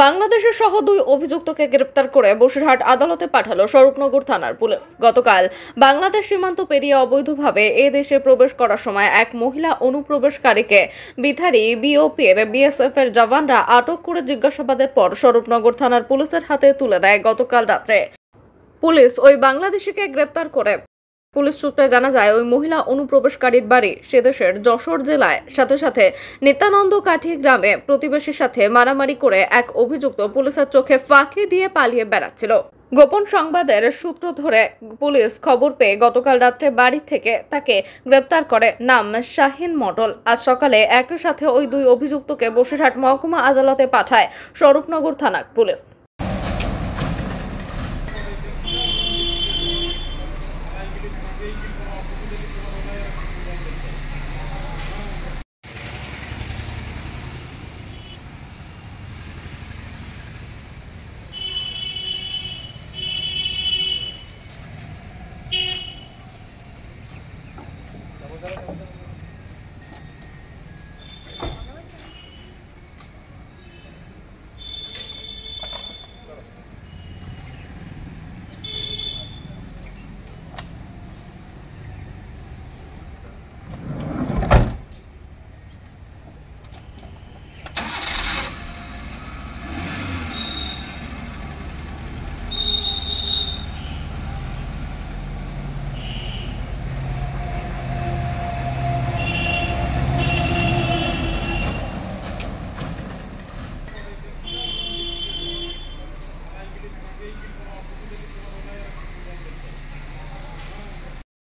বাংলাদেশের সহ দুই অভিযুক্তকে গ্রেপ্তার করে বসিরহাট আদালতে পাঠালো স্বরূপনগর থানার পুলিশ। গতকাল বাংলাদেশ সীমান্ত পেরিয়ে অবৈধভাবে এ দেশে প্রবেশ করার সময় এক মহিলা অনুপ্রবেশকারীকে বিথারি বিওপির বিএসএফ এর জওয়ানরা আটক করে জিজ্ঞাসাবাদের পর স্বরূপনগর থানার পুলিশের হাতে তুলে দেয়। গতকাল রাত্রে পুলিশ ওই বাংলাদেশিকে গ্রেপ্তার করে। পুলিশ সূত্রে জানা যায়, ওই মহিলা অনুপ্রবেশকারীর বাড়ি সে দেশের যশোর জেলায়। সাথে সাথে নিত্যানন্দ কাঠি গ্রামে প্রতিবেশীর সাথে মারামারি করে এক অভিযুক্ত পুলিশের চোখে ফাঁকি দিয়ে পালিয়ে বেড়াচ্ছিল। গোপন সংবাদের সূত্র ধরে পুলিশ খবর পেয়ে গতকাল রাত্রে বাড়ি থেকে তাকে গ্রেপ্তার করে। নাম শাহিন মডল। আজ সকালে একই সাথে ওই দুই অভিযুক্তকে বসিরহাট মহকুমা আদালতে পাঠায় স্বরূপনগর থানা পুলিশ।